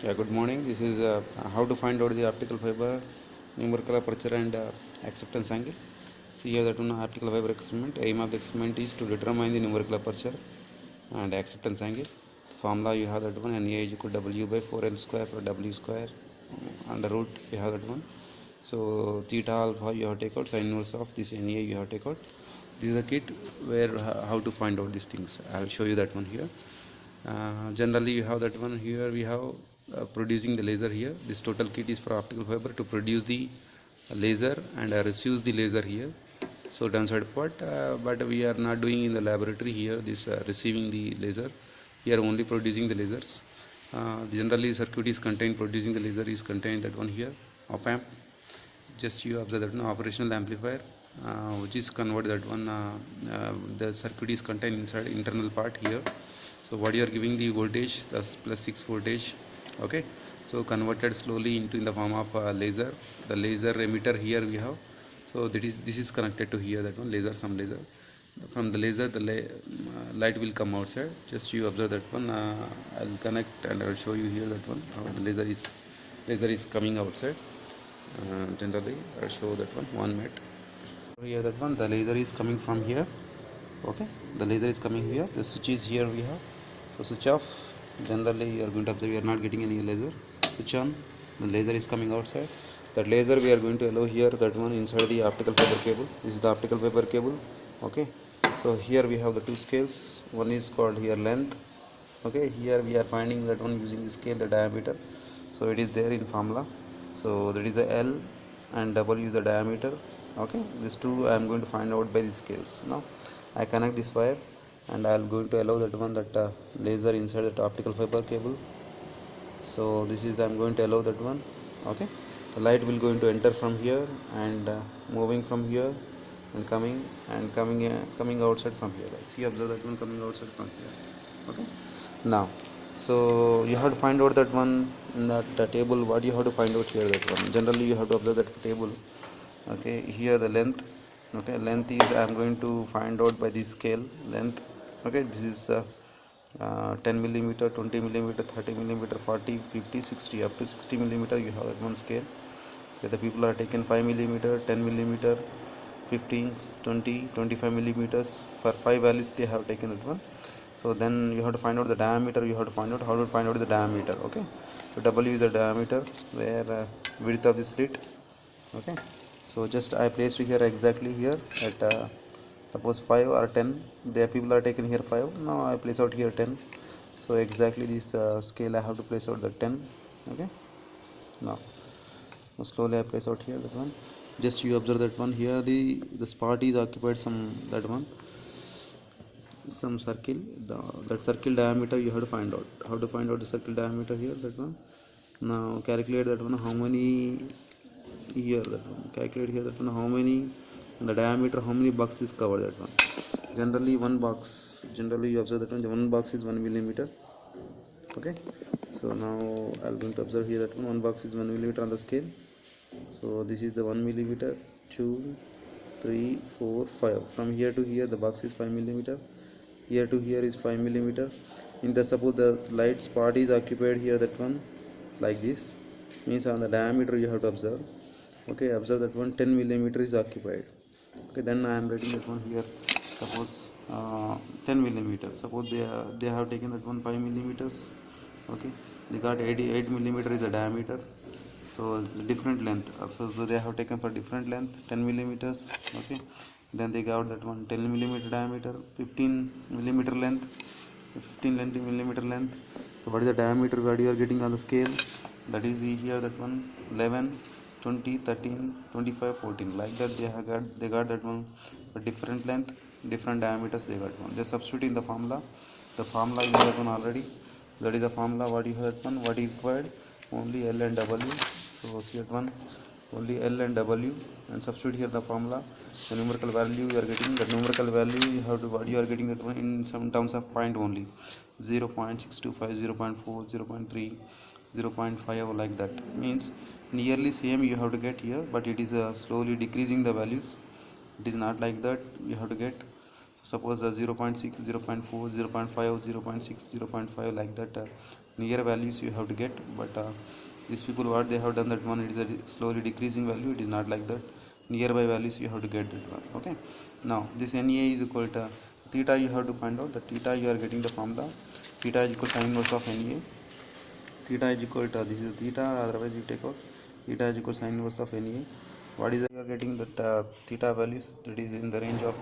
Yeah, good morning. This is how to find out the optical fiber numerical aperture and acceptance angle. See here that one optical fiber experiment. Aim of the experiment is to determine the numerical aperture and acceptance angle. Formula you have that one. NA is equal to W by 4L square for W square under root you have that one. So theta alpha you have to take out. Sin inverse of this NA you have to take out. This is a kit where how to find out these things. I will show you that one here. Generally you have that one. Here we have producing the laser. Here this total kit is for optical fiber to produce the laser and receives the laser here. So downside part, but we are not doing in the laboratory here this receiving the laser. We are only producing the lasers. Generally circuit is contained, producing the laser is contained that one here. Op amp, just you observe that one. Operational amplifier, which is convert that one. The circuit is contained inside internal part here. So what you are giving the voltage, that's plus 6 voltage. Okay, so converted slowly into in the form of laser. The laser emitter here we have. So this is connected to here, that one laser, some laser. From the laser the light will come outside. Just you observe that one. I'll connect and I'll show you here that one how the laser is coming outside. Generally I'll show that one minute. Here that one, the laser is coming from here. Okay, the laser is coming here. The switch is here we have. So switch off. Generally you are going to observe you are not getting any laser. Switch on. The laser is coming outside. That laser we are going to allow here, that one inside the optical fiber cable. This is the optical fiber cable. Okay, so here we have the two scales. One is called here length. Okay, here we are finding that one using the scale, the diameter. So it is there in formula. So that is the L and W is the diameter. Okay, these two I am going to find out by the scales. Now I connect this wire and I am going to allow that one, that laser inside that optical fiber cable. So this is I am going to allow that one. Okay, the light will going to enter from here and moving from here and coming outside from here. See, observe that one coming outside from here. Okay, now so you have to find out that one in that table. What you have to find out here, that one generally you have to observe that table. Okay, here the length. Okay, length is I am going to find out by the scale length. Okay, this is 10 millimeter, 20 millimeter, 30 millimeter, 40, 50, 60, up to 60 millimeter you have at one scale. Okay, the people are taken 5 millimeter, 10 millimeter, 15, 20, 25 millimeters. For 5 values they have taken that one. So then you have to find out the diameter. You have to find out how to find out the diameter. Okay, so W is the diameter, where width of the slit. Okay, so just I placed here exactly here at suppose 5 or 10. There people are taken here 5. Now I place out here 10. So exactly this scale I have to place out the 10. Okay, now slowly I place out here that one. Just you observe that one here, the spot is occupied some, that one, some circle. That circle diameter you have to find out. How to find out the circle diameter here, that one. Now calculate that one, how many here, that one. Calculate here that one, how many, the diameter, how many box is covered, that one. Generally one box, generally you observe that one box is 1 millimeter. Okay, so now I'm going to observe here that one box is 1 millimeter on the scale. So this is the 1 millimeter, 2, 3, 4, 5. From here to here the box is 5 millimeter. Here to here is 5 millimeter. In the suppose the light spot is occupied here, that one, like this, means on the diameter you have to observe. Okay, observe that one 10 millimeter is occupied. Okay, then I am writing that one here. Suppose 10 millimeter. Suppose they have taken that one 5 millimeters. Okay, they got 88 millimeter is a diameter. So the different length, so they have taken for different length 10 millimeters. Okay, then they got that one 10 millimeter diameter, 15 millimeter length, 15 millimeter length. So what is the diameter what you are getting on the scale? That is here that one 11, 20, 13, 25, 14, like that they got that one for different length, different diameters they got one. They substitute in the formula. The formula you have that one already. That is the formula what you have that one, what is required, only L and W. So see that one, only L and W, and substitute here the formula. The numerical value you are getting, the numerical value you have to, what you are getting that one in some terms of point only, 0.625, 0.4, 0.3, 0.5, like that. Means nearly same you have to get here, but it is slowly decreasing the values. It is not like that you have to get. So suppose 0.6, 0.4, 0.5, 0.6, 0.5, like that near values you have to get, but these people what they have done, that one it is a slowly decreasing value. It is not like that. Nearby values you have to get that one. Okay, now this NA is equal to theta. You have to find out the theta. You are getting the formula. Theta is equal to sine inverse of NA. Theta is equal to, this is theta, otherwise you take out theta is equal to sine inverse of NA. What is that? You are getting that theta values, that is in the range of